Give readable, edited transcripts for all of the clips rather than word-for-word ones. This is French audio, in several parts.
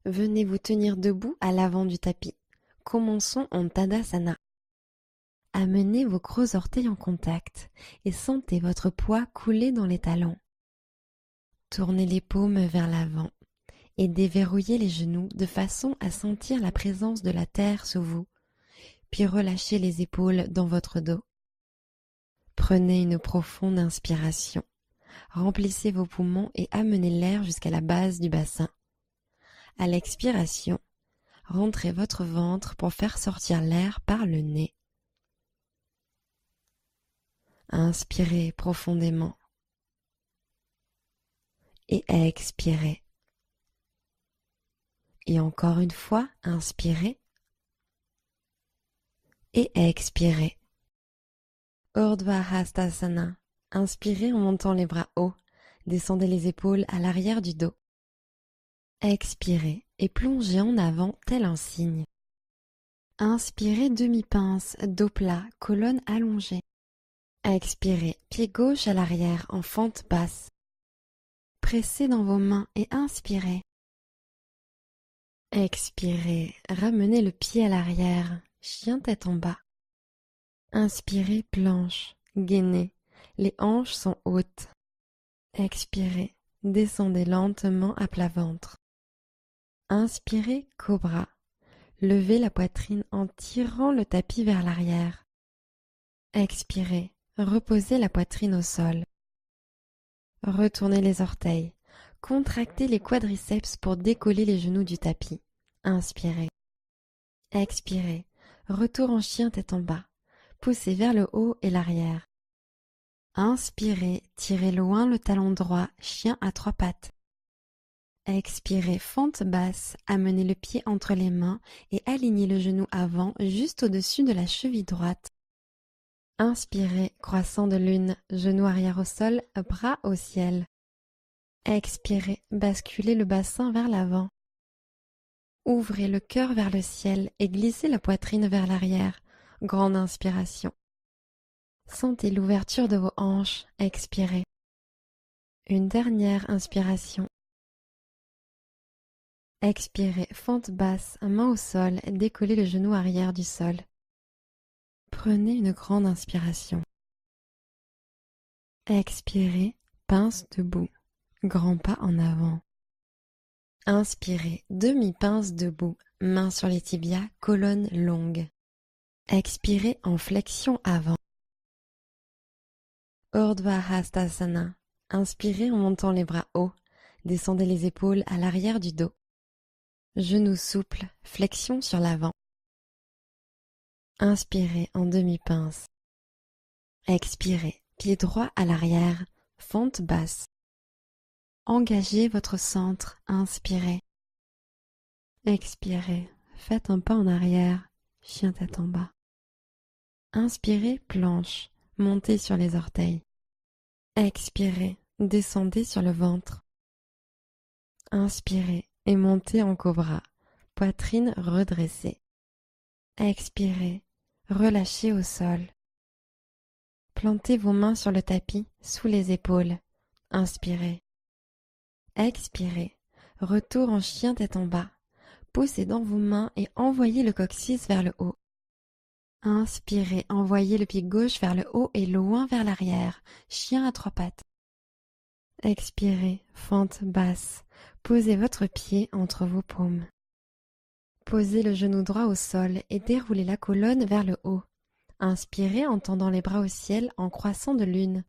Venez vous tenir debout à l'avant du tapis. Commençons en Tadasana. Amenez vos gros orteils en contact et sentez votre poids couler dans les talons. Tournez les paumes vers l'avant et déverrouillez les genoux de façon à sentir la présence de la terre sous vous, puis relâchez les épaules dans votre dos. Prenez une profonde inspiration. Remplissez vos poumons et amenez l'air jusqu'à la base du bassin. À l'expiration, rentrez votre ventre pour faire sortir l'air par le nez. Inspirez profondément et expirez. Et encore une fois, inspirez et expirez. Urdhva Hastasana. Inspirez en montant les bras hauts. Descendez les épaules à l'arrière du dos. Expirez et plongez en avant tel un cygne. Inspirez demi-pince, dos plat, colonne allongée. Expirez, pied gauche à l'arrière en fente basse. Pressez dans vos mains et inspirez. Expirez, ramenez le pied à l'arrière, chien tête en bas. Inspirez, planche, gainez, les hanches sont hautes. Expirez, descendez lentement à plat ventre. Inspirez, cobra. Levez la poitrine en tirant le tapis vers l'arrière. Expirez, reposez la poitrine au sol. Retournez les orteils. Contractez les quadriceps pour décoller les genoux du tapis. Inspirez. Expirez. Retour en chien tête en bas. Poussez vers le haut et l'arrière. Inspirez. Tirez loin le talon droit, chien à trois pattes. Expirez. Fente basse. Amenez le pied entre les mains et alignez le genou avant juste au-dessus de la cheville droite. Inspirez. Croissant de lune. Genou arrière au sol, bras au ciel. Expirez, basculez le bassin vers l'avant. Ouvrez le cœur vers le ciel et glissez la poitrine vers l'arrière. Grande inspiration. Sentez l'ouverture de vos hanches. Expirez. Une dernière inspiration. Expirez, fente basse, main au sol, décollez le genou arrière du sol. Prenez une grande inspiration. Expirez, pince debout. Grand pas en avant. Inspirez, demi-pince debout, mains sur les tibias, colonne longue. Expirez en flexion avant. Urdhva Hastasana. Inspirez en montant les bras hauts. Descendez les épaules à l'arrière du dos. Genoux souples, flexion sur l'avant. Inspirez en demi-pince. Expirez, pied droit à l'arrière, fente basse. Engagez votre centre, inspirez. Expirez, faites un pas en arrière, chien tête en bas. Inspirez, planche, montez sur les orteils. Expirez, descendez sur le ventre. Inspirez et montez en cobra, poitrine redressée. Expirez, relâchez au sol. Plantez vos mains sur le tapis, sous les épaules. Inspirez. Expirez, retour en chien tête en bas. Poussez dans vos mains et envoyez le coccyx vers le haut. Inspirez, envoyez le pied gauche vers le haut et loin vers l'arrière, chien à trois pattes. Expirez, fente basse. Posez votre pied entre vos paumes. Posez le genou droit au sol et déroulez la colonne vers le haut. Inspirez en tendant les bras au ciel en croissant de lune.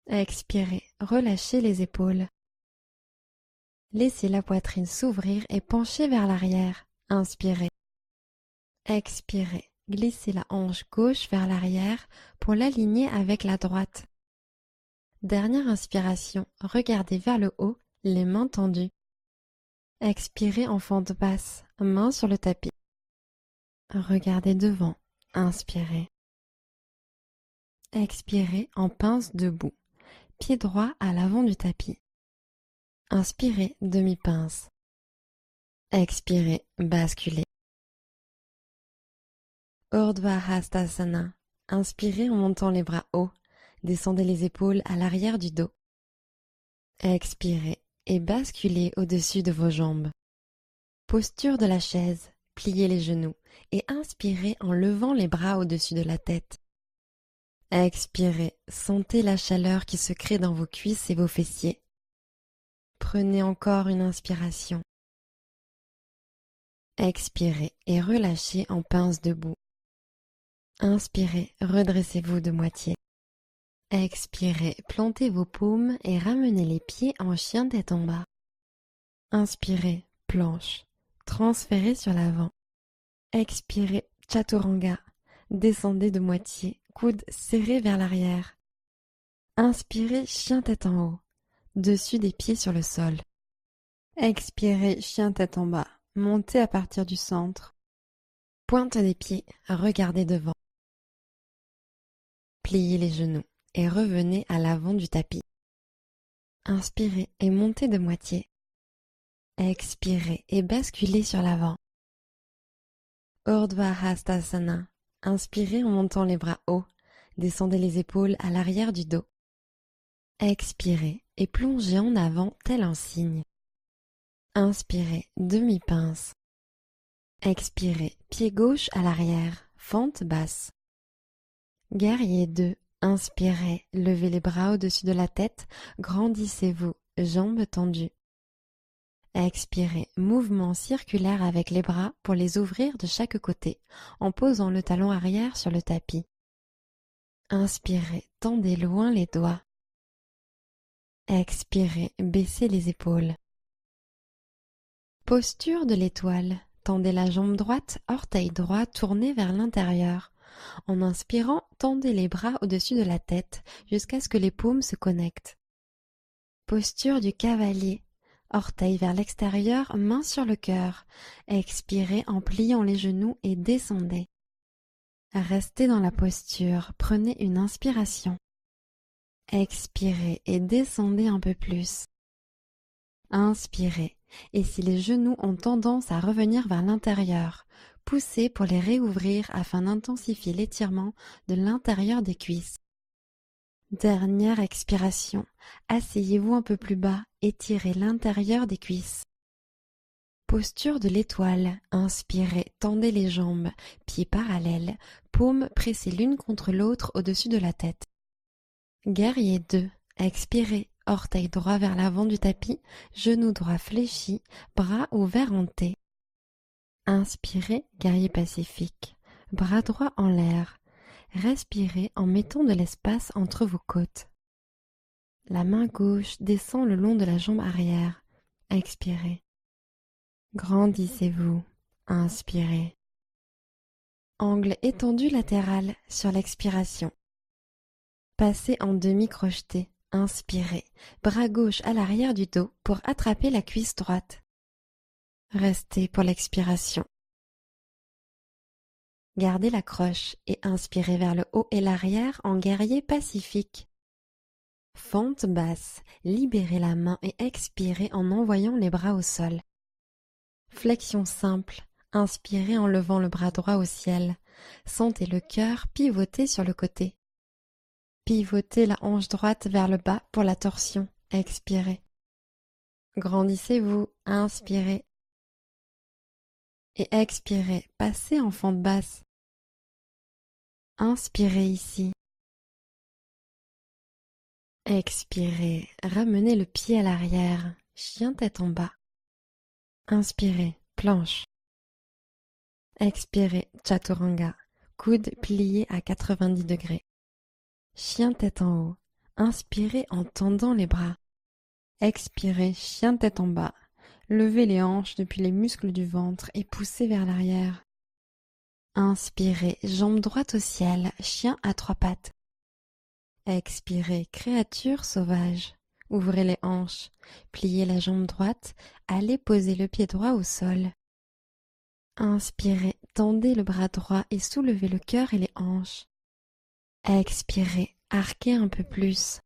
Expirez, relâchez les épaules. Laissez la poitrine s'ouvrir et pencher vers l'arrière. Inspirez. Expirez. Glissez la hanche gauche vers l'arrière pour l'aligner avec la droite. Dernière inspiration. Regardez vers le haut, les mains tendues. Expirez en fente basse, main sur le tapis. Regardez devant. Inspirez. Expirez en pince debout. Pied droit à l'avant du tapis. Inspirez, demi-pince. Expirez, basculez. Urdhva Hastasana. Inspirez en montant les bras hauts. Descendez les épaules à l'arrière du dos. Expirez et basculez au-dessus de vos jambes. Posture de la chaise, pliez les genoux et inspirez en levant les bras au-dessus de la tête. Expirez, sentez la chaleur qui se crée dans vos cuisses et vos fessiers. Prenez encore une inspiration. Expirez et relâchez en pince debout. Inspirez, redressez-vous de moitié. Expirez, plantez vos paumes et ramenez les pieds en chien tête en bas. Inspirez, planche. Transférez sur l'avant. Expirez, chaturanga. Descendez de moitié, coudes serrés vers l'arrière. Inspirez, chien tête en haut. Dessus des pieds sur le sol. Expirez, chien tête en bas. Montez à partir du centre. Pointe des pieds, regardez devant. Pliez les genoux et revenez à l'avant du tapis. Inspirez et montez de moitié. Expirez et basculez sur l'avant. Urdhva Hastasana. Inspirez en montant les bras hauts. Descendez les épaules à l'arrière du dos. Expirez et plongez en avant tel un cygne. Inspirez, demi-pince. Expirez, pied gauche à l'arrière, fente basse. Guerrier 2. Inspirez, levez les bras au-dessus de la tête, grandissez-vous, jambes tendues. Expirez, mouvement circulaire avec les bras pour les ouvrir de chaque côté, en posant le talon arrière sur le tapis. Inspirez, tendez loin les doigts. Expirez, baissez les épaules. Posture de l'étoile. Tendez la jambe droite, orteil droit tourné vers l'intérieur. En inspirant, tendez les bras au-dessus de la tête jusqu'à ce que les paumes se connectent. Posture du cavalier. Orteil vers l'extérieur, main sur le cœur. Expirez en pliant les genoux et descendez. Restez dans la posture, prenez une inspiration. Expirez et descendez un peu plus. Inspirez, et si les genoux ont tendance à revenir vers l'intérieur, poussez pour les réouvrir afin d'intensifier l'étirement de l'intérieur des cuisses. Dernière expiration, asseyez-vous un peu plus bas, étirez l'intérieur des cuisses. Posture de l'étoile, inspirez, tendez les jambes, pieds parallèles, paumes pressées l'une contre l'autre au-dessus de la tête. Guerrier 2, expirez, orteil droit vers l'avant du tapis, genou droit fléchi, bras ouverts en T. Inspirez, guerrier pacifique, bras droit en l'air. Respirez en mettant de l'espace entre vos côtes. La main gauche descend le long de la jambe arrière. Expirez. Grandissez-vous. Inspirez. Angle étendu latéral sur l'expiration. Passez en demi-crocheté. Inspirez. Bras gauche à l'arrière du dos pour attraper la cuisse droite. Restez pour l'expiration. Gardez la croche et inspirez vers le haut et l'arrière en guerrier pacifique. Fente basse, libérez la main et expirez en envoyant les bras au sol. Flexion simple, inspirez en levant le bras droit au ciel. Sentez le cœur pivoter sur le côté. Pivotez la hanche droite vers le bas pour la torsion. Expirez. Grandissez-vous, inspirez. Et expirez, passez en fente basse. Inspirez ici. Expirez, ramenez le pied à l'arrière, chien tête en bas. Inspirez, planche. Expirez, chaturanga, coudes pliés à 90 degrés. Chien tête en haut, inspirez en tendant les bras. Expirez, chien tête en bas. Levez les hanches depuis les muscles du ventre et poussez vers l'arrière. Inspirez, jambe droite au ciel, chien à trois pattes. Expirez, créature sauvage. Ouvrez les hanches, pliez la jambe droite, allez poser le pied droit au sol. Inspirez, tendez le bras droit et soulevez le cœur et les hanches. Expirez, arquez un peu plus.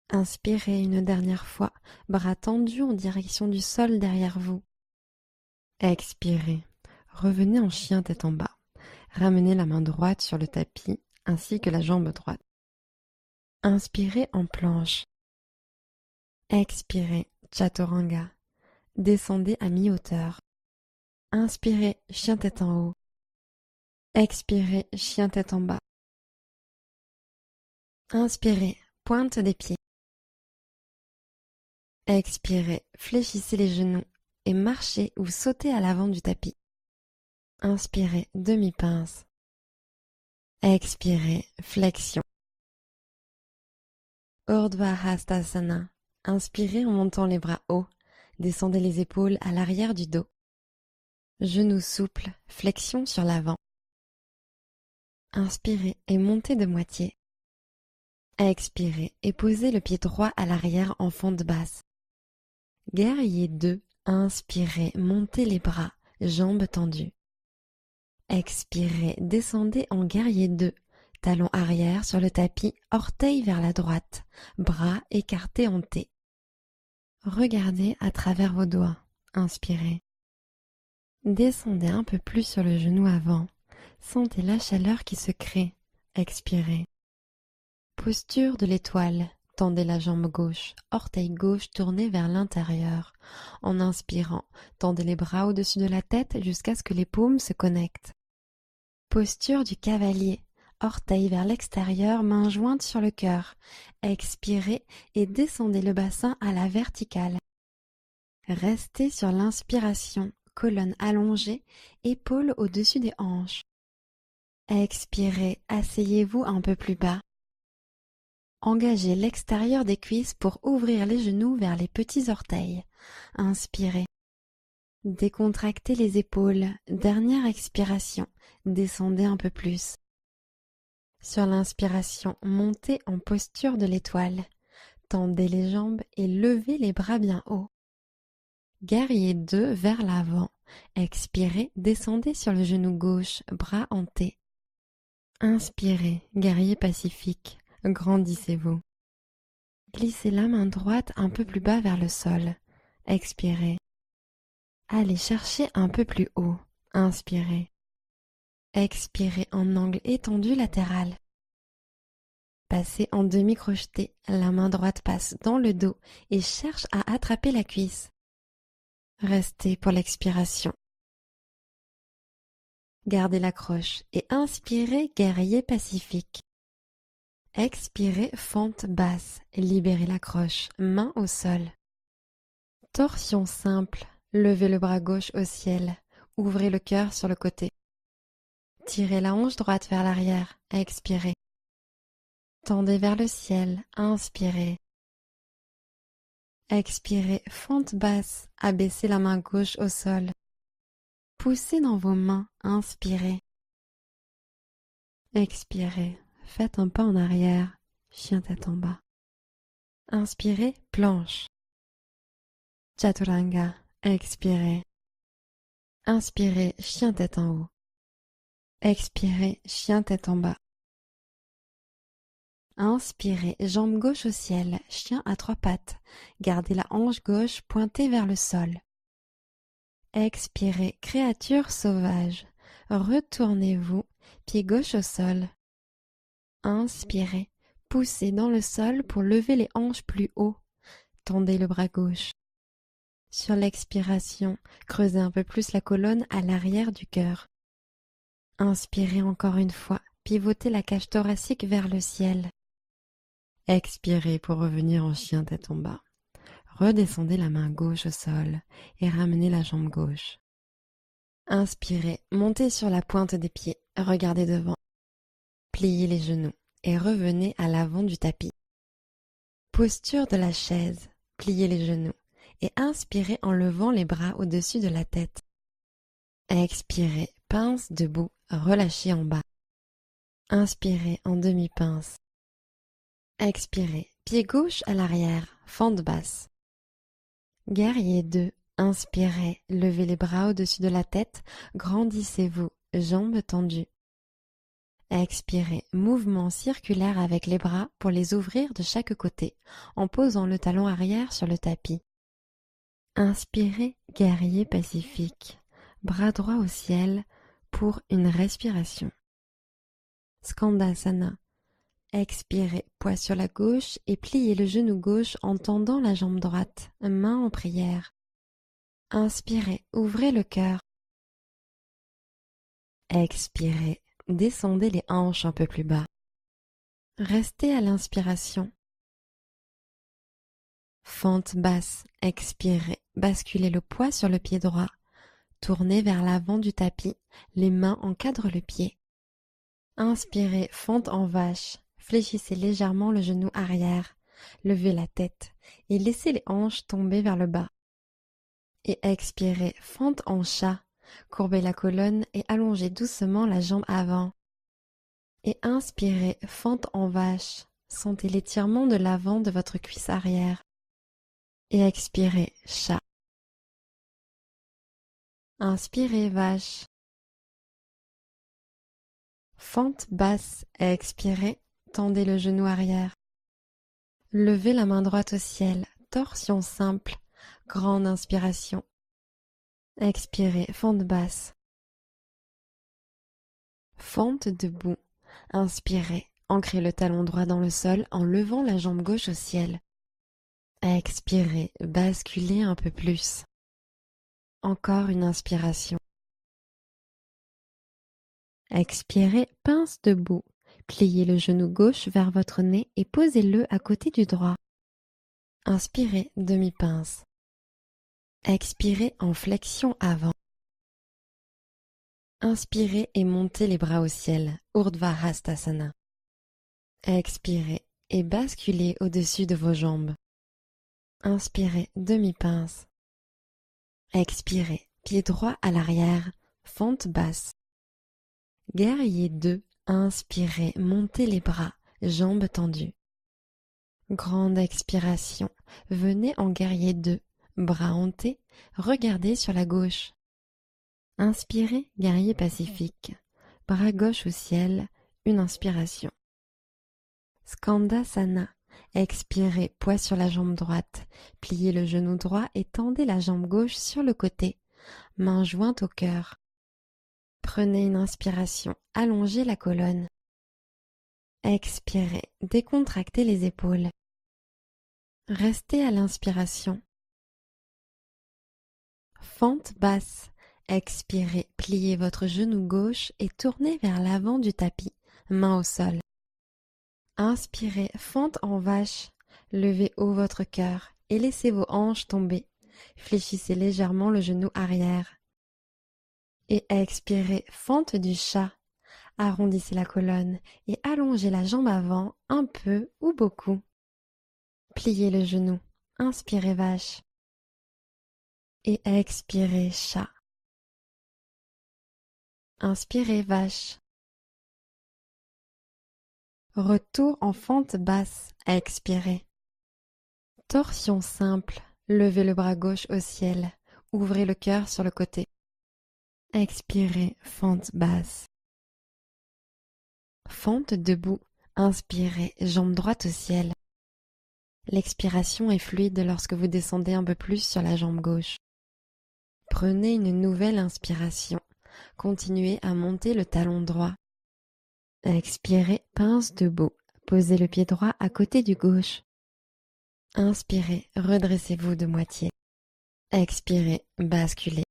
Inspirez une dernière fois, bras tendus en direction du sol derrière vous. Expirez, revenez en chien tête en bas. Ramenez la main droite sur le tapis ainsi que la jambe droite. Inspirez en planche. Expirez, chaturanga. descendez à mi-hauteur. Inspirez, chien tête en haut. Expirez, chien tête en bas. Inspirez, pointe des pieds. Expirez, fléchissez les genoux et marchez ou sautez à l'avant du tapis. Inspirez, demi-pince. Expirez, flexion. Urdhva Hastasana. Inspirez en montant les bras hauts. Descendez les épaules à l'arrière du dos. Genoux souples, flexion sur l'avant. Inspirez et montez de moitié. Expirez et posez le pied droit à l'arrière en fente basse. Guerrier 2. Inspirez, montez les bras, jambes tendues. Expirez, descendez en guerrier 2. Talons arrière sur le tapis, orteils vers la droite, bras écartés en T. Regardez à travers vos doigts. Inspirez. Descendez un peu plus sur le genou avant. Sentez la chaleur qui se crée. Expirez. Posture de l'étoile. Tendez la jambe gauche, orteil gauche tourné vers l'intérieur. En inspirant, tendez les bras au-dessus de la tête jusqu'à ce que les paumes se connectent. Posture du cavalier. Orteils vers l'extérieur, mains jointes sur le cœur. Expirez et descendez le bassin à la verticale. Restez sur l'inspiration, colonne allongée, épaules au-dessus des hanches. Expirez, asseyez-vous un peu plus bas. Engagez l'extérieur des cuisses pour ouvrir les genoux vers les petits orteils. Inspirez. Décontractez les épaules. Dernière expiration. Descendez un peu plus. Sur l'inspiration, montez en posture de l'étoile. Tendez les jambes et levez les bras bien haut. Guerrier 2 vers l'avant. Expirez, descendez sur le genou gauche, bras en T. Inspirez, guerrier pacifique. Grandissez-vous. Glissez la main droite un peu plus bas vers le sol. Expirez. Allez chercher un peu plus haut. Inspirez. Expirez en angle étendu latéral. Passez en demi-crocheté. La main droite passe dans le dos et cherche à attraper la cuisse. Restez pour l'expiration. Gardez l'accroche et inspirez, guerrier pacifique. Expirez, fente basse, libérez l'accroche, main au sol. Torsion simple, levez le bras gauche au ciel, ouvrez le cœur sur le côté. Tirez la hanche droite vers l'arrière, expirez. Tendez vers le ciel, inspirez. Expirez, fente basse, abaissez la main gauche au sol. Poussez dans vos mains, inspirez. Expirez. Faites un pas en arrière, chien tête en bas. Inspirez, planche. Chaturanga, expirez. Inspirez, chien tête en haut. Expirez, chien tête en bas. Inspirez, jambe gauche au ciel, chien à 3 pattes. Gardez la hanche gauche pointée vers le sol. Expirez, créature sauvage. Retournez-vous, pied gauche au sol. Inspirez, poussez dans le sol pour lever les hanches plus haut. Tendez le bras gauche. Sur l'expiration, creusez un peu plus la colonne à l'arrière du cœur. Inspirez encore une fois, pivotez la cage thoracique vers le ciel. Expirez pour revenir en chien tête en bas. Redescendez la main gauche au sol et ramenez la jambe gauche. Inspirez, montez sur la pointe des pieds, regardez devant. Pliez les genoux et revenez à l'avant du tapis. Posture de la chaise, pliez les genoux et inspirez en levant les bras au-dessus de la tête. Expirez, pince debout, relâchez en bas. Inspirez en demi-pince. Expirez, pied gauche à l'arrière, fente basse. Guerrier 2, inspirez, levez les bras au-dessus de la tête, grandissez-vous, jambes tendues. Expirez, mouvement circulaire avec les bras pour les ouvrir de chaque côté, en posant le talon arrière sur le tapis. Inspirez, guerrier pacifique, bras droit au ciel pour une respiration. Skandasana. Expirez, poids sur la gauche et pliez le genou gauche en tendant la jambe droite, main en prière. Inspirez, ouvrez le cœur. Expirez, descendez les hanches un peu plus bas. Restez à l'inspiration. Fente basse, expirez, basculez le poids sur le pied droit. Tournez vers l'avant du tapis, les mains encadrent le pied. Inspirez, fente en vache, fléchissez légèrement le genou arrière, levez la tête et laissez les hanches tomber vers le bas. Et expirez, fente en chat, courbez la colonne et allongez doucement la jambe avant. Et inspirez, fente en vache, sentez l'étirement de l'avant de votre cuisse arrière. Et expirez, chat. Inspirez, vache. Fente basse, expirez, tendez le genou arrière. Levez la main droite au ciel, torsion simple, grande inspiration. Expirez, fente basse. Fente debout, inspirez, ancrez le talon droit dans le sol en levant la jambe gauche au ciel. Expirez, basculez un peu plus. Encore une inspiration. Expirez, pince debout. Pliez le genou gauche vers votre nez et posez-le à côté du droit. Inspirez, demi-pince. Expirez en flexion avant. Inspirez et montez les bras au ciel, Urdhva Hastasana. Expirez et basculez au-dessus de vos jambes. Inspirez, demi-pince. Expirez, pied droit à l'arrière, fente basse. Guerrier 2, inspirez, montez les bras, jambes tendues. Grande expiration, venez en guerrier 2, bras hantés, regardez sur la gauche. Inspirez, guerrier pacifique, bras gauche au ciel, une inspiration. Skandasana, expirez, poids sur la jambe droite, pliez le genou droit et tendez la jambe gauche sur le côté, main jointe au cœur. Prenez une inspiration, allongez la colonne. Expirez, décontractez les épaules. Restez à l'inspiration. Fente basse, expirez, pliez votre genou gauche et tournez vers l'avant du tapis, main au sol. Inspirez, fente en vache, levez haut votre cœur et laissez vos hanches tomber. Fléchissez légèrement le genou arrière. Et expirez, fente du chat. Arrondissez la colonne et allongez la jambe avant un peu ou beaucoup. Pliez le genou. Inspirez vache. Et expirez chat. Inspirez vache. Retour en fente basse. Expirez. Torsion simple. Levez le bras gauche au ciel. Ouvrez le cœur sur le côté. Expirez, fente basse. Fente debout. Inspirez, jambe droite au ciel. L'expiration est fluide lorsque vous descendez un peu plus sur la jambe gauche. Prenez une nouvelle inspiration. Continuez à monter le talon droit. Expirez, pince debout. Posez le pied droit à côté du gauche. Inspirez, redressez-vous de moitié. Expirez, basculez.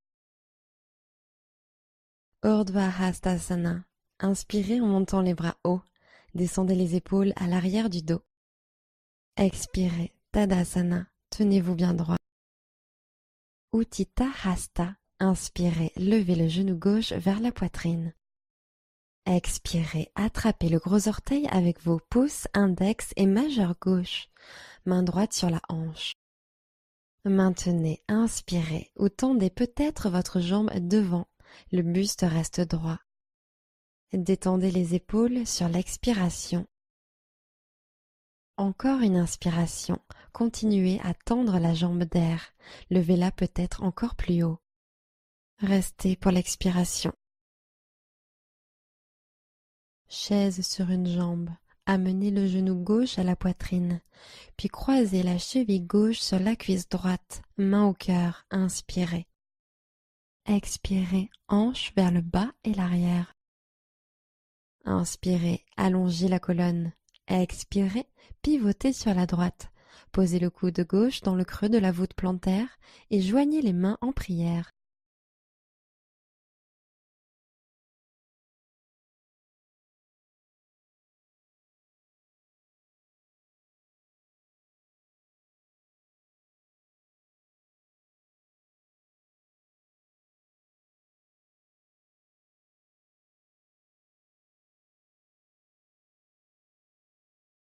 Urdhva Hastasana. Inspirez en montant les bras hauts. Descendez les épaules à l'arrière du dos. Expirez, Tadasana. Tenez-vous bien droit. Utthita Hasta. Inspirez, levez le genou gauche vers la poitrine. Expirez, attrapez le gros orteil avec vos pouces, index et majeur gauche. Main droite sur la hanche. Maintenez, inspirez ou tendez peut-être votre jambe devant. Le buste reste droit. Détendez les épaules sur l'expiration. Encore une inspiration. Continuez à tendre la jambe d'air. Levez-la peut-être encore plus haut. Restez pour l'expiration. Chaise sur une jambe. Amenez le genou gauche à la poitrine. Puis croisez la cheville gauche sur la cuisse droite. Main au cœur. Inspirez. Expirez, hanche vers le bas et l'arrière. Inspirez, allongez la colonne. Expirez, pivotez sur la droite. Posez le coude gauche dans le creux de la voûte plantaire et joignez les mains en prière.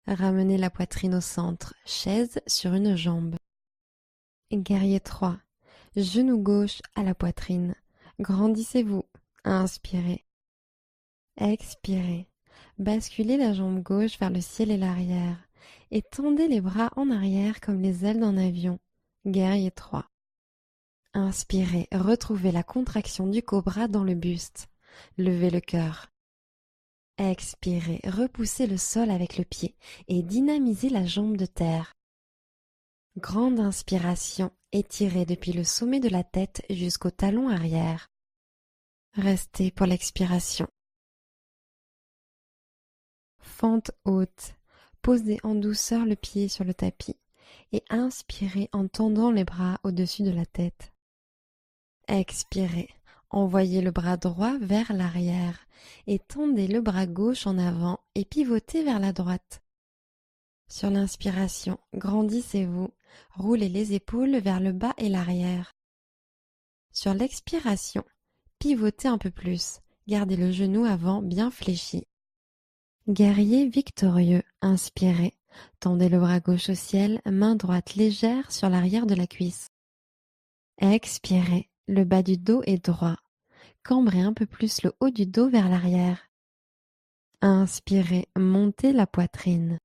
Ramenez la poitrine au centre, chaise sur une jambe. Guerrier 3. Genou gauche à la poitrine. Grandissez-vous. Inspirez. Expirez. Basculez la jambe gauche vers le ciel et l'arrière. Et tendez les bras en arrière comme les ailes d'un avion. Guerrier 3. Inspirez. Retrouvez la contraction du cobra dans le buste. Levez le cœur. Expirez. Repoussez le sol avec le pied et dynamisez la jambe de terre. Grande inspiration, étirez depuis le sommet de la tête jusqu'au talon arrière. Restez pour l'expiration. Fente haute, posez en douceur le pied sur le tapis et inspirez en tendant les bras au-dessus de la tête. Expirez, envoyez le bras droit vers l'arrière et tendez le bras gauche en avant et pivotez vers la droite. Sur l'inspiration, grandissez-vous, roulez les épaules vers le bas et l'arrière. Sur l'expiration, pivotez un peu plus, gardez le genou avant bien fléchi. Guerrier victorieux, inspirez, tendez le bras gauche au ciel, main droite légère sur l'arrière de la cuisse. Expirez, le bas du dos est droit, cambrez un peu plus le haut du dos vers l'arrière. Inspirez, montez la poitrine.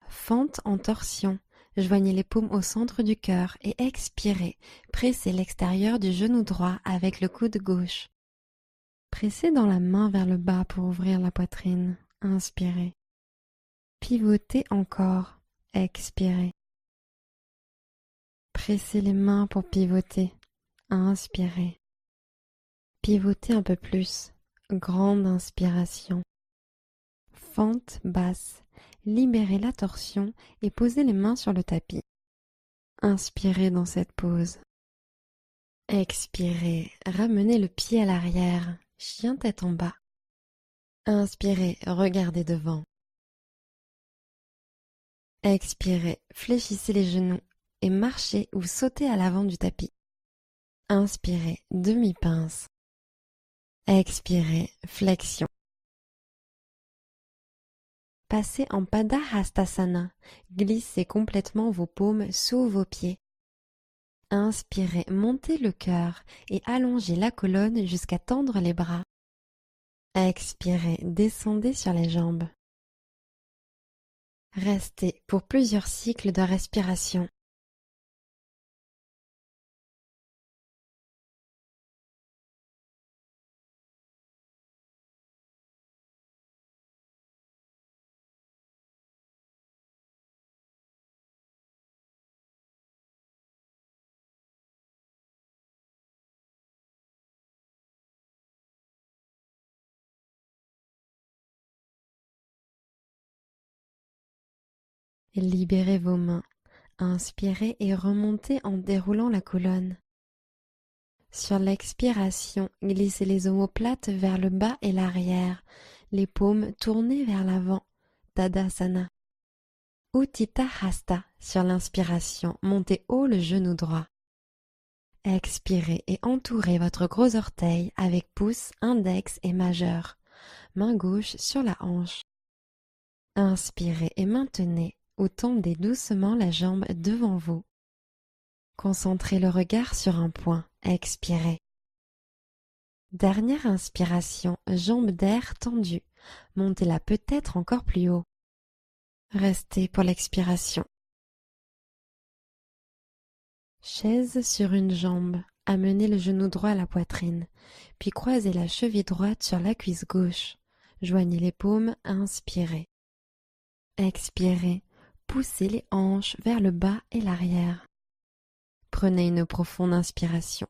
Fente en torsion, joignez les paumes au centre du cœur et expirez, pressez l'extérieur du genou droit avec le coude gauche. Pressez dans la main vers le bas pour ouvrir la poitrine. Inspirez. Pivotez encore. Expirez. Pressez les mains pour pivoter. Inspirez. Pivotez un peu plus. Grande inspiration. Fente basse. Libérez la torsion et posez les mains sur le tapis. Inspirez dans cette pose. Expirez. Ramenez le pied à l'arrière. Chien tête en bas. Inspirez. Regardez devant. Expirez. Fléchissez les genoux et marchez ou sautez à l'avant du tapis. Inspirez. Demi-pince. Expirez. Flexion. Passez en Padahastasana. Glissez complètement vos paumes sous vos pieds. Inspirez, montez le cœur et allongez la colonne jusqu'à tendre les bras. Expirez, descendez sur les jambes. Restez pour plusieurs cycles de respiration. Libérez vos mains. Inspirez et remontez en déroulant la colonne. Sur l'expiration, glissez les omoplates vers le bas et l'arrière, les paumes tournées vers l'avant. Tadasana. Utthita Hasta. Sur l'inspiration, montez haut le genou droit. Expirez et entourez votre gros orteil avec pouce, index et majeur. Main gauche sur la hanche. Inspirez et maintenez ou tendez doucement la jambe devant vous. Concentrez le regard sur un point. Expirez. Dernière inspiration, jambe d'air tendue. Montez-la peut-être encore plus haut. Restez pour l'expiration. Chaise sur une jambe. Amenez le genou droit à la poitrine, puis croisez la cheville droite sur la cuisse gauche. Joignez les paumes, inspirez. Expirez, poussez les hanches vers le bas et l'arrière. Prenez une profonde inspiration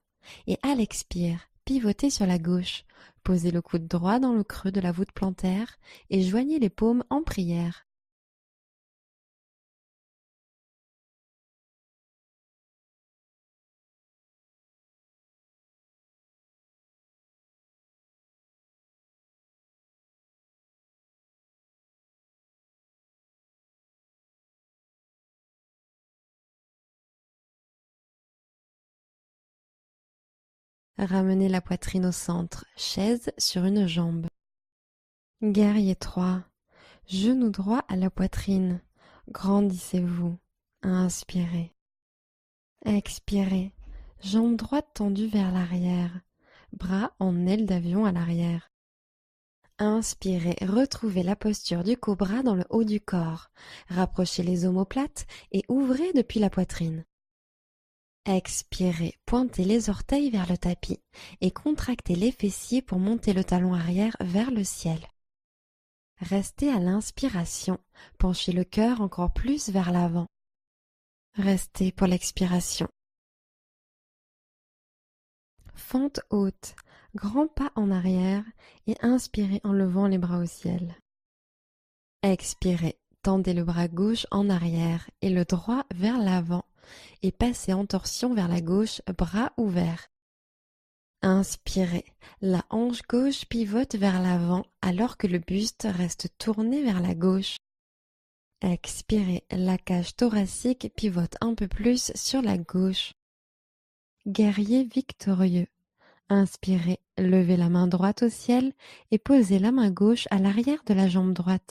et à l'expire, pivotez sur la gauche. Posez le coude droit dans le creux de la voûte plantaire et joignez les paumes en prière. Ramenez la poitrine au centre, chaise sur une jambe. Guerrier 3. Genou droit à la poitrine. Grandissez-vous. Inspirez. Expirez. Jambe droite tendue vers l'arrière. Bras en aile d'avion à l'arrière. Inspirez, retrouvez la posture du cobra dans le haut du corps. Rapprochez les omoplates et ouvrez depuis la poitrine. Expirez, pointez les orteils vers le tapis et contractez les fessiers pour monter le talon arrière vers le ciel. Restez à l'inspiration, penchez le cœur encore plus vers l'avant. Restez pour l'expiration. Fente haute, grand pas en arrière et inspirez en levant les bras au ciel. Expirez, tendez le bras gauche en arrière et le droit vers l'avant et passez en torsion vers la gauche, bras ouverts. Inspirez, la hanche gauche pivote vers l'avant alors que le buste reste tourné vers la gauche. Expirez, la cage thoracique pivote un peu plus sur la gauche. Guerrier victorieux. Inspirez, levez la main droite au ciel et posez la main gauche à l'arrière de la jambe droite.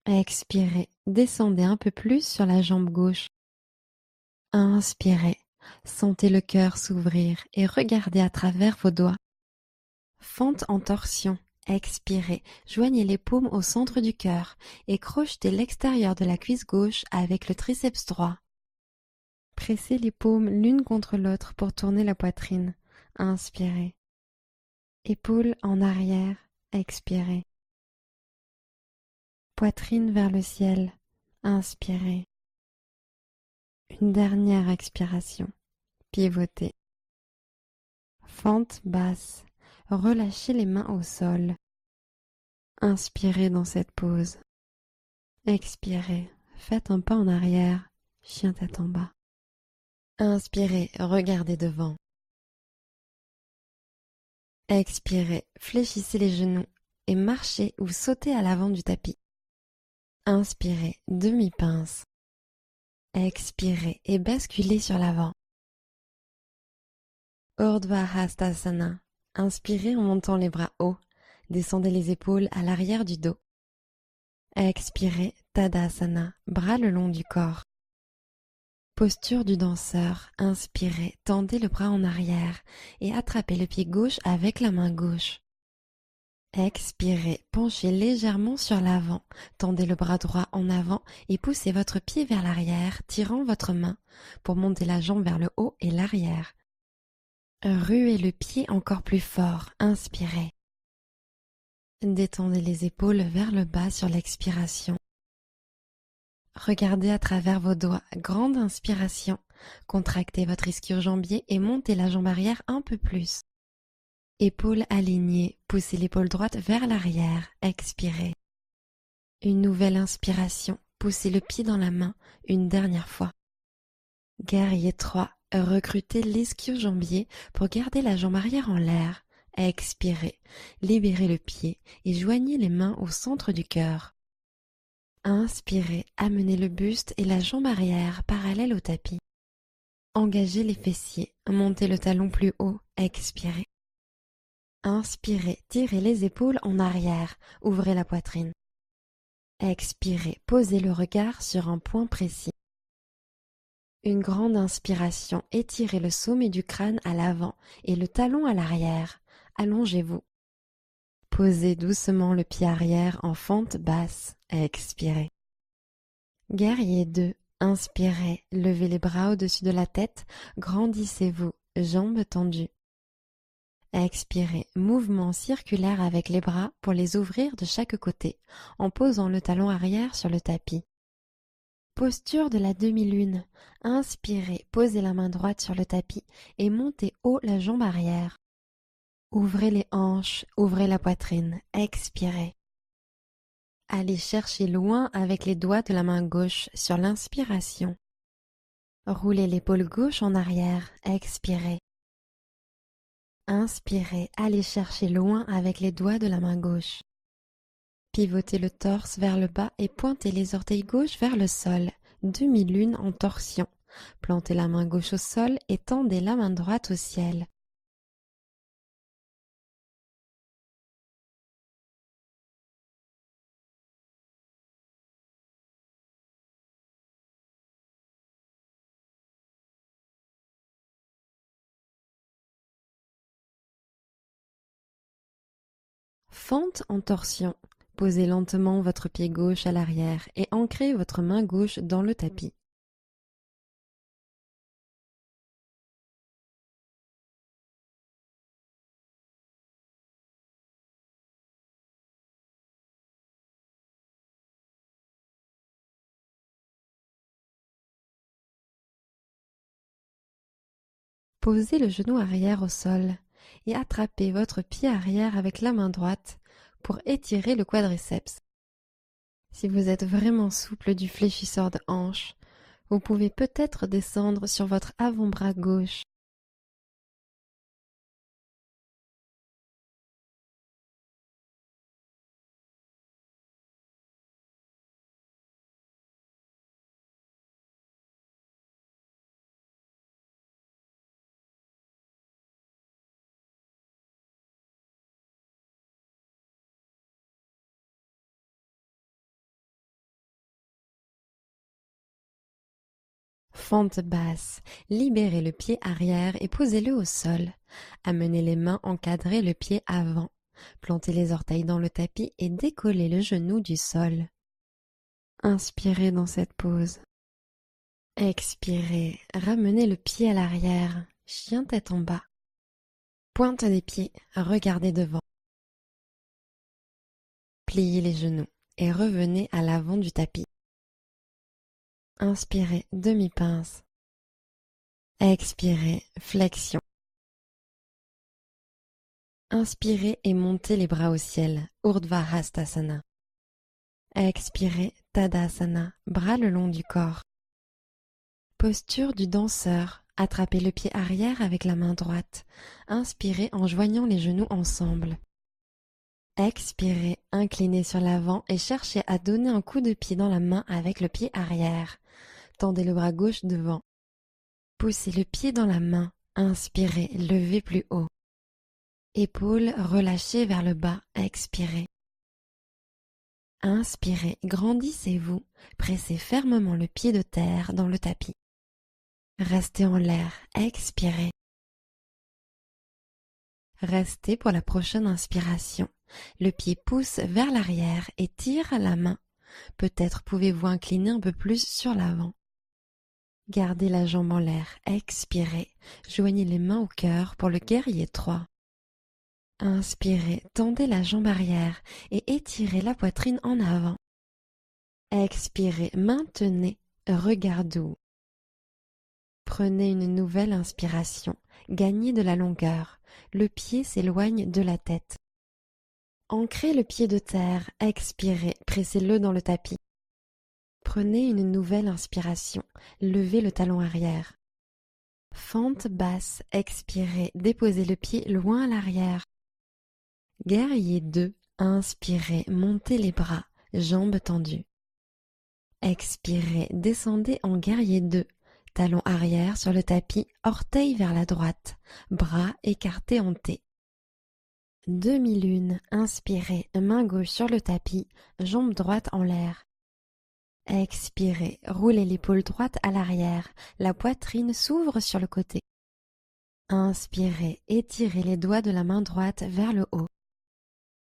Expirez, descendez un peu plus sur la jambe gauche. Inspirez, sentez le cœur s'ouvrir et regardez à travers vos doigts. Fente en torsion. Expirez, joignez les paumes au centre du cœur et crochetez l'extérieur de la cuisse gauche avec le triceps droit. Pressez les paumes l'une contre l'autre pour tourner la poitrine. Inspirez. Épaules en arrière. Expirez. Poitrine vers le ciel. Inspirez. Une dernière expiration. Pivotez. Fente basse. Relâchez les mains au sol. Inspirez dans cette pose. Expirez. Faites un pas en arrière. Chien tête en bas. Inspirez. Regardez devant. Expirez. Fléchissez les genoux et marchez ou sautez à l'avant du tapis. Inspirez. Demi-pince. Expirez et basculez sur l'avant. Urdhva Hastasana. Inspirez en montant les bras hauts. Descendez les épaules à l'arrière du dos. Expirez, Tadasana, bras le long du corps. Posture du danseur. Inspirez, tendez le bras en arrière et attrapez le pied gauche avec la main gauche. Expirez, penchez légèrement sur l'avant, tendez le bras droit en avant et poussez votre pied vers l'arrière, tirant votre main pour monter la jambe vers le haut et l'arrière. Ruez le pied encore plus fort. Inspirez. Détendez les épaules vers le bas sur l'expiration. Regardez à travers vos doigts. Grande inspiration. Contractez votre ischio-jambier et montez la jambe arrière un peu plus. Épaules alignées. Poussez l'épaule droite vers l'arrière. Expirez. Une nouvelle inspiration. Poussez le pied dans la main une dernière fois. Guerrier 3. Recrutez l'ischio-jambier pour garder la jambe arrière en l'air. Expirez, libérez le pied et joignez les mains au centre du cœur. Inspirez, amenez le buste et la jambe arrière parallèle au tapis. Engagez les fessiers, montez le talon plus haut, expirez. Inspirez, tirez les épaules en arrière, ouvrez la poitrine. Expirez, posez le regard sur un point précis. Une grande inspiration, étirez le sommet du crâne à l'avant et le talon à l'arrière. Allongez-vous. Posez doucement le pied arrière en fente basse. Expirez. Guerrier 2. Inspirez. Levez les bras au-dessus de la tête. Grandissez-vous. Jambes tendues. Expirez. Mouvement circulaire avec les bras pour les ouvrir de chaque côté, en posant le talon arrière sur le tapis. Posture de la demi-lune. Inspirez. Posez la main droite sur le tapis et montez haut la jambe arrière. Ouvrez les hanches, ouvrez la poitrine, expirez. Allez chercher loin avec les doigts de la main gauche sur l'inspiration. Roulez l'épaule gauche en arrière, expirez. Inspirez, allez chercher loin avec les doigts de la main gauche. Pivotez le torse vers le bas et pointez les orteils gauche vers le sol, demi-lune en torsion. Plantez la main gauche au sol et tendez la main droite au ciel. Fente en torsion. Posez lentement votre pied gauche à l'arrière et ancrez votre main gauche dans le tapis. Posez le genou arrière au sol et attrapez votre pied arrière avec la main droite pour étirer le quadriceps. Si vous êtes vraiment souple du fléchisseur de hanche, vous pouvez peut-être descendre sur votre avant-bras gauche. Fente basse, libérez le pied arrière et posez-le au sol. Amenez les mains encadrer le pied avant. Plantez les orteils dans le tapis et décollez le genou du sol. Inspirez dans cette pose. Expirez, ramenez le pied à l'arrière, chien tête en bas. Pointe des pieds, regardez devant. Pliez les genoux et revenez à l'avant du tapis. Inspirez, demi-pince. Expirez, flexion. Inspirez et montez les bras au ciel, Urdhva Hastasana. Expirez, Tadasana, bras le long du corps. Posture du danseur, attrapez le pied arrière avec la main droite. Inspirez en joignant les genoux ensemble. Expirez, inclinez sur l'avant et cherchez à donner un coup de pied dans la main avec le pied arrière. Tendez le bras gauche devant. Poussez le pied dans la main. Inspirez, levez plus haut. Épaules relâchées vers le bas, expirez. Inspirez, grandissez-vous, pressez fermement le pied de terre dans le tapis. Restez en l'air, expirez. Restez pour la prochaine inspiration. Le pied pousse vers l'arrière et tire la main. Peut-être pouvez-vous incliner un peu plus sur l'avant. Gardez la jambe en l'air, expirez. Joignez les mains au cœur pour le guerrier 3. Inspirez, tendez la jambe arrière et étirez la poitrine en avant. Expirez, maintenez, regard doux. Prenez une nouvelle inspiration, gagnez de la longueur. Le pied s'éloigne de la tête. Ancrez le pied de terre, expirez, pressez-le dans le tapis. Prenez une nouvelle inspiration, levez le talon arrière. Fente basse, expirez, déposez le pied loin à l'arrière. Guerrier 2, inspirez, montez les bras, jambes tendues. Expirez, descendez en guerrier 2, talon arrière sur le tapis, orteil vers la droite, bras écartés en T. Demi-lune, inspirez, main gauche sur le tapis, jambe droite en l'air. Expirez, roulez l'épaule droite à l'arrière, la poitrine s'ouvre sur le côté. Inspirez, étirez les doigts de la main droite vers le haut.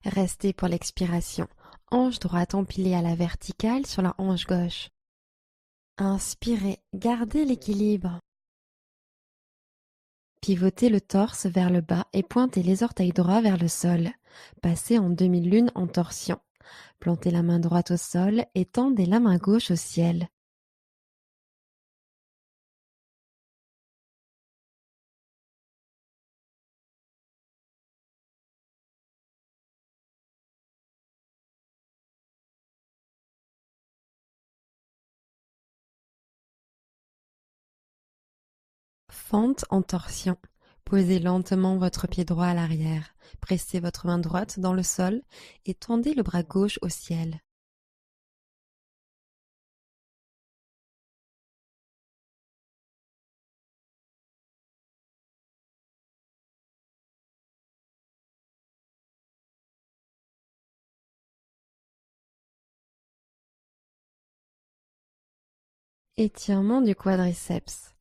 Restez pour l'expiration, hanche droite empilée à la verticale sur la hanche gauche. Inspirez, gardez l'équilibre. Pivotez le torse vers le bas et pointez les orteils droits vers le sol. Passez en demi-lune en torsion. Plantez la main droite au sol et tendez la main gauche au ciel. Fente en torsion. Posez lentement votre pied droit à l'arrière. Pressez votre main droite dans le sol et tendez le bras gauche au ciel. Étirement du quadriceps.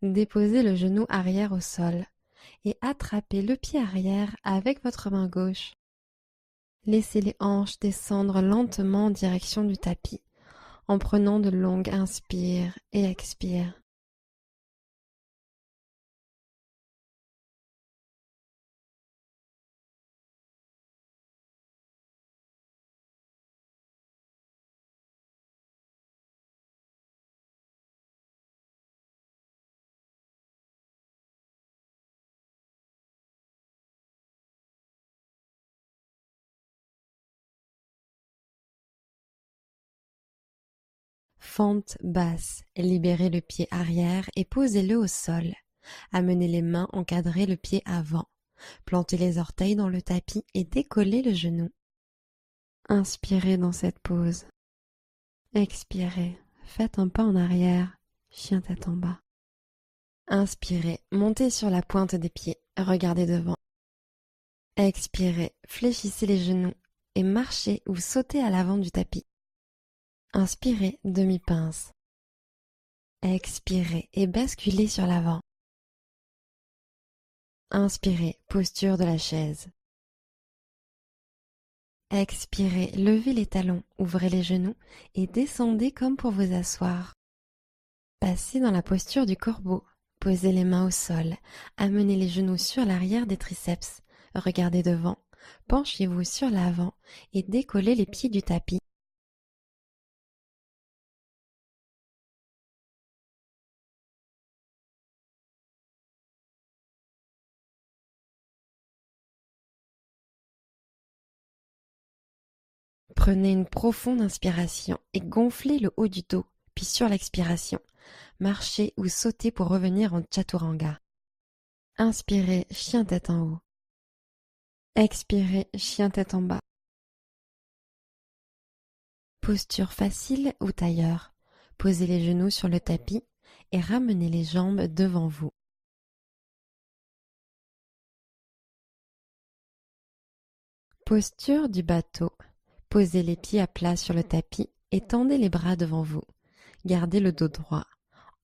Déposez le genou arrière au sol et attrapez le pied arrière avec votre main gauche. Laissez les hanches descendre lentement en direction du tapis, en prenant de longues inspires et expires. Fente basse, libérez le pied arrière et posez-le au sol. Amenez les mains, encadrez le pied avant. Plantez les orteils dans le tapis et décollez le genou. Inspirez dans cette pose. Expirez, faites un pas en arrière, chien tête en bas. Inspirez, montez sur la pointe des pieds, regardez devant. Expirez, fléchissez les genoux et marchez ou sautez à l'avant du tapis. Inspirez, demi-pince. Expirez et basculez sur l'avant. Inspirez, posture de la chaise. Expirez, levez les talons, ouvrez les genoux et descendez comme pour vous asseoir. Passez dans la posture du corbeau. Posez les mains au sol, amenez les genoux sur l'arrière des triceps, regardez devant, penchez-vous sur l'avant et décollez les pieds du tapis. Prenez une profonde inspiration et gonflez le haut du dos, puis sur l'expiration, marchez ou sautez pour revenir en chaturanga. Inspirez, chien tête en haut. Expirez, chien tête en bas. Posture facile ou tailleur. Posez les genoux sur le tapis et ramenez les jambes devant vous. Posture du bateau. Posez les pieds à plat sur le tapis et tendez les bras devant vous. Gardez le dos droit.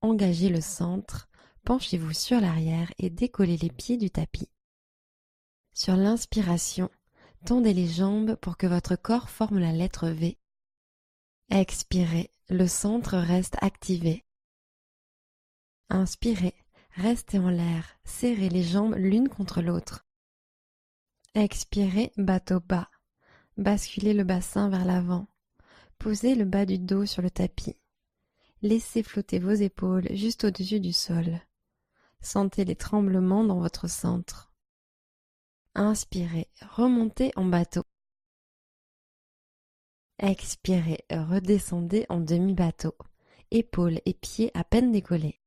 Engagez le centre. Penchez-vous sur l'arrière et décollez les pieds du tapis. Sur l'inspiration, tendez les jambes pour que votre corps forme la lettre V. Expirez, le centre reste activé. Inspirez, restez en l'air, serrez les jambes l'une contre l'autre. Expirez, bateau bas. Basculez le bassin vers l'avant. Posez le bas du dos sur le tapis. Laissez flotter vos épaules juste au-dessus du sol. Sentez les tremblements dans votre centre. Inspirez, remontez en bateau. Expirez, redescendez en demi-bateau. Épaules et pieds à peine décollés.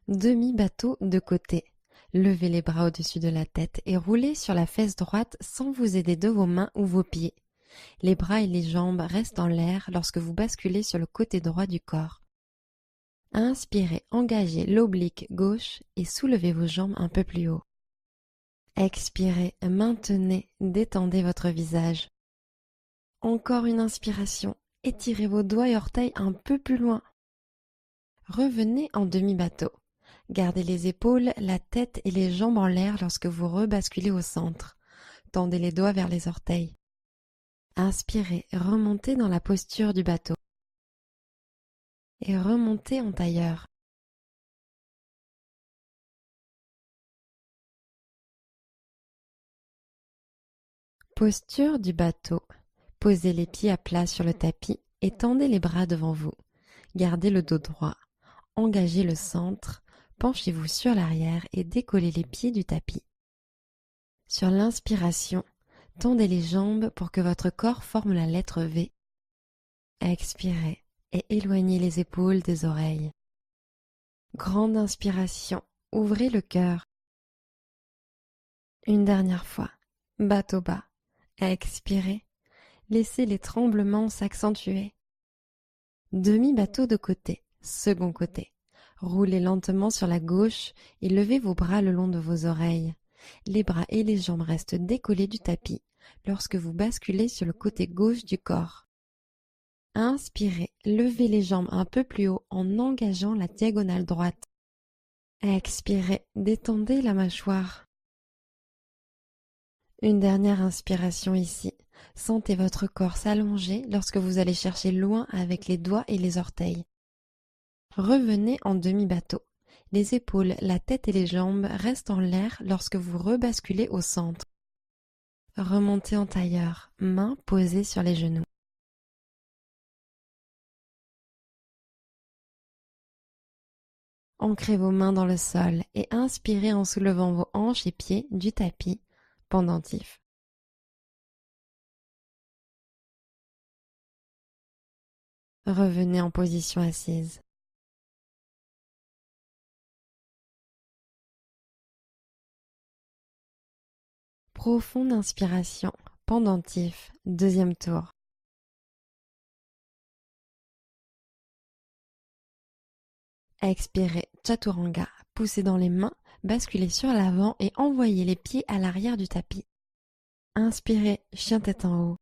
Demi-bateau de côté. Levez les bras au-dessus de la tête et roulez sur la fesse droite sans vous aider de vos mains ou vos pieds. Les bras et les jambes restent en l'air lorsque vous basculez sur le côté droit du corps. Inspirez, engagez l'oblique gauche et soulevez vos jambes un peu plus haut. Expirez, maintenez, détendez votre visage. Encore une inspiration, étirez vos doigts et orteils un peu plus loin. Revenez en demi-bateau. Gardez les épaules, la tête et les jambes en l'air lorsque vous rebasculez au centre. Tendez les doigts vers les orteils. Inspirez, remontez dans la posture du bateau. Et remontez en tailleur. Posture du bateau. Posez les pieds à plat sur le tapis et tendez les bras devant vous. Gardez le dos droit. Engagez le centre. Penchez-vous sur l'arrière et décollez les pieds du tapis. Sur l'inspiration, tendez les jambes pour que votre corps forme la lettre V. Expirez et éloignez les épaules des oreilles. Grande inspiration, ouvrez le cœur. Une dernière fois, bateau bas. Expirez, laissez les tremblements s'accentuer. Demi-bateau de côté, second côté. Roulez lentement sur la gauche et levez vos bras le long de vos oreilles. Les bras et les jambes restent décollés du tapis lorsque vous basculez sur le côté gauche du corps. Inspirez, levez les jambes un peu plus haut en engageant la diagonale droite. Expirez, détendez la mâchoire. Une dernière inspiration ici. Sentez votre corps s'allonger lorsque vous allez chercher loin avec les doigts et les orteils. Revenez en demi-bateau. Les épaules, la tête et les jambes restent en l'air lorsque vous rebasculez au centre. Remontez en tailleur, mains posées sur les genoux. Ancrez vos mains dans le sol et inspirez en soulevant vos hanches et pieds du tapis, pendentif. Revenez en position assise. Profonde inspiration, pendentif, deuxième tour. Expirez, chaturanga, poussez dans les mains, basculez sur l'avant et envoyez les pieds à l'arrière du tapis. Inspirez, chien tête en haut.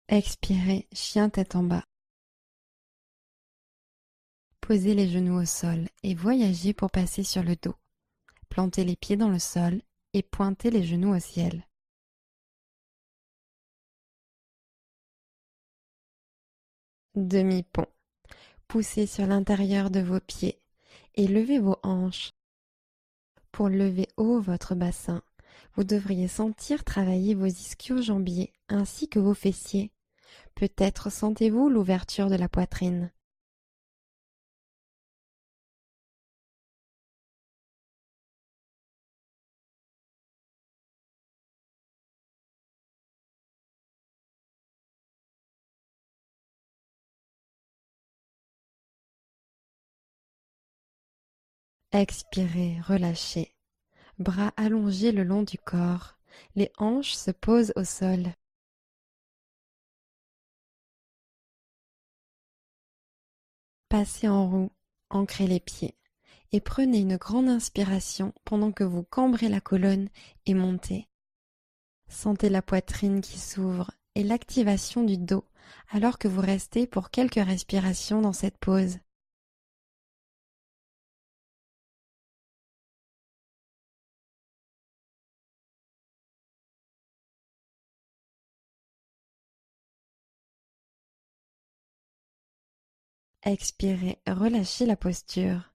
Expirez, chien tête en bas. Posez les genoux au sol et voyagez pour passer sur le dos. Plantez les pieds dans le sol et pointez les genoux au ciel. Demi-pont. Poussez sur l'intérieur de vos pieds et levez vos hanches. Pour lever haut votre bassin, vous devriez sentir travailler vos ischio-jambiers ainsi que vos fessiers. Peut-être sentez-vous l'ouverture de la poitrine. Expirez, relâchez. Bras allongés le long du corps. Les hanches se posent au sol. Passez en roue, ancrez les pieds et prenez une grande inspiration pendant que vous cambrez la colonne et montez. Sentez la poitrine qui s'ouvre et l'activation du dos alors que vous restez pour quelques respirations dans cette pose. Expirez, relâchez la posture.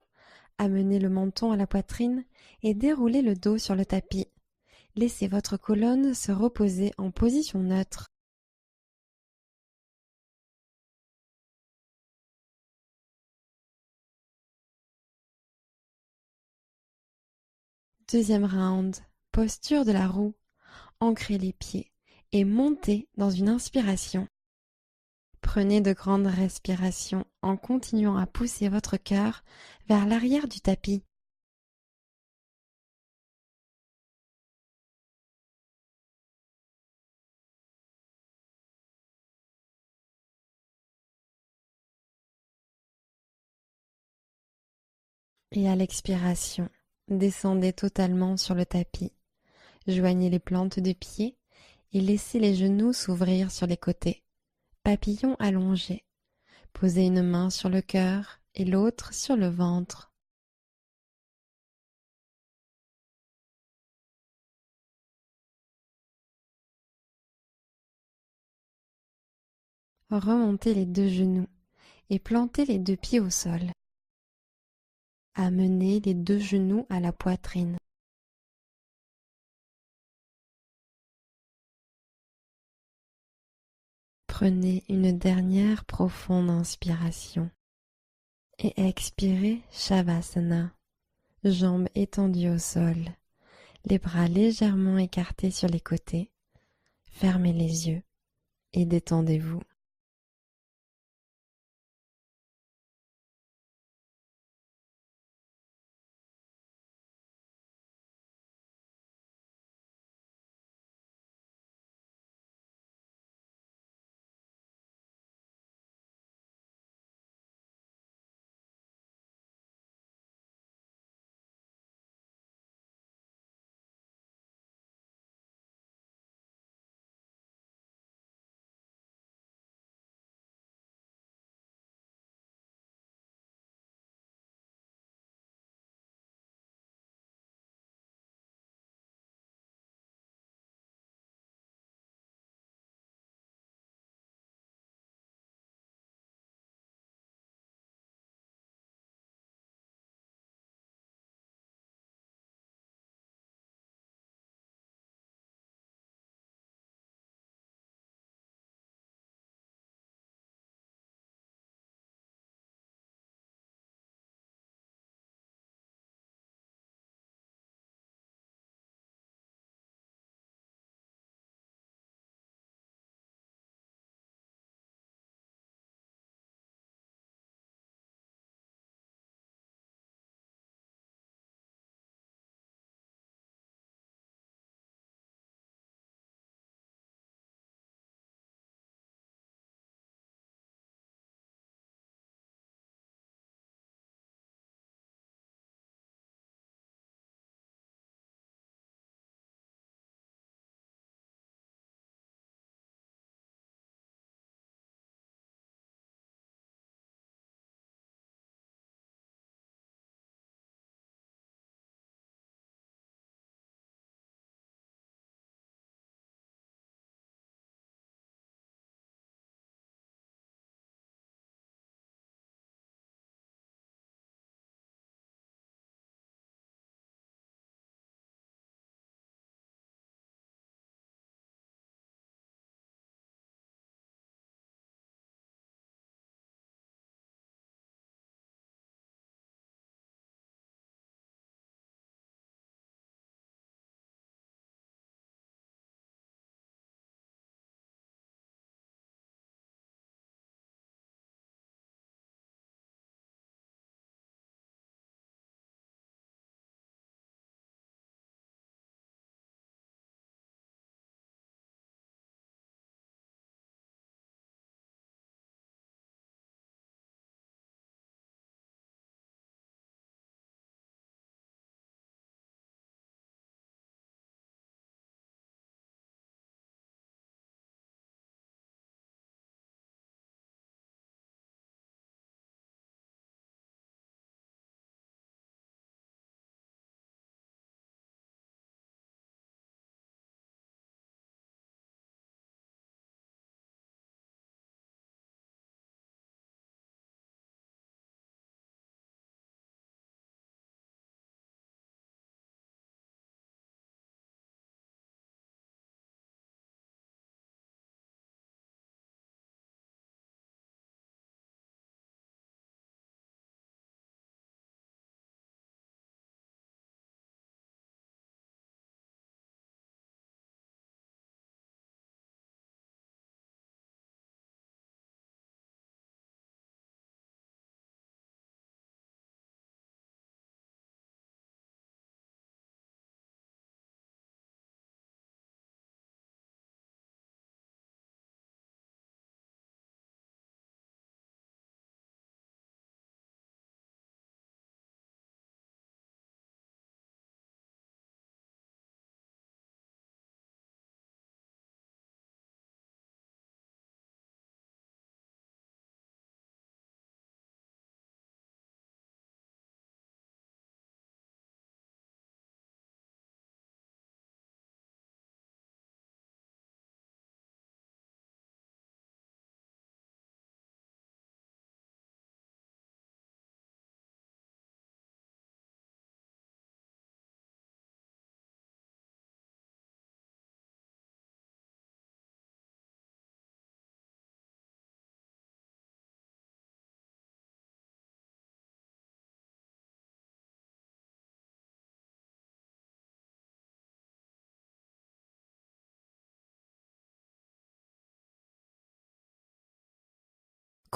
Amenez le menton à la poitrine et déroulez le dos sur le tapis. Laissez votre colonne se reposer en position neutre. Deuxième round, posture de la roue. Ancrez les pieds et montez dans une inspiration. Prenez de grandes respirations en continuant à pousser votre cœur vers l'arrière du tapis. Et à l'expiration, descendez totalement sur le tapis. Joignez les plantes de pied et laissez les genoux s'ouvrir sur les côtés. Papillon allongé. Posez une main sur le cœur et l'autre sur le ventre. Remontez les deux genoux et plantez les deux pieds au sol. Amenez les deux genoux à la poitrine. Prenez une dernière profonde inspiration et expirez Shavasana, jambes étendues au sol, les bras légèrement écartés sur les côtés. Fermez les yeux et détendez-vous.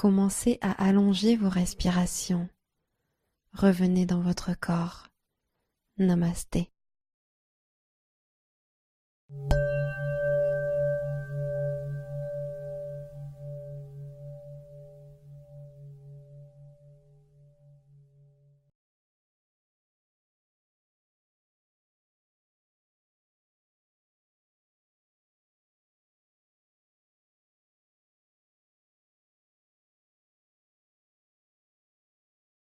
Commencez à allonger vos respirations. Revenez dans votre corps. Namasté.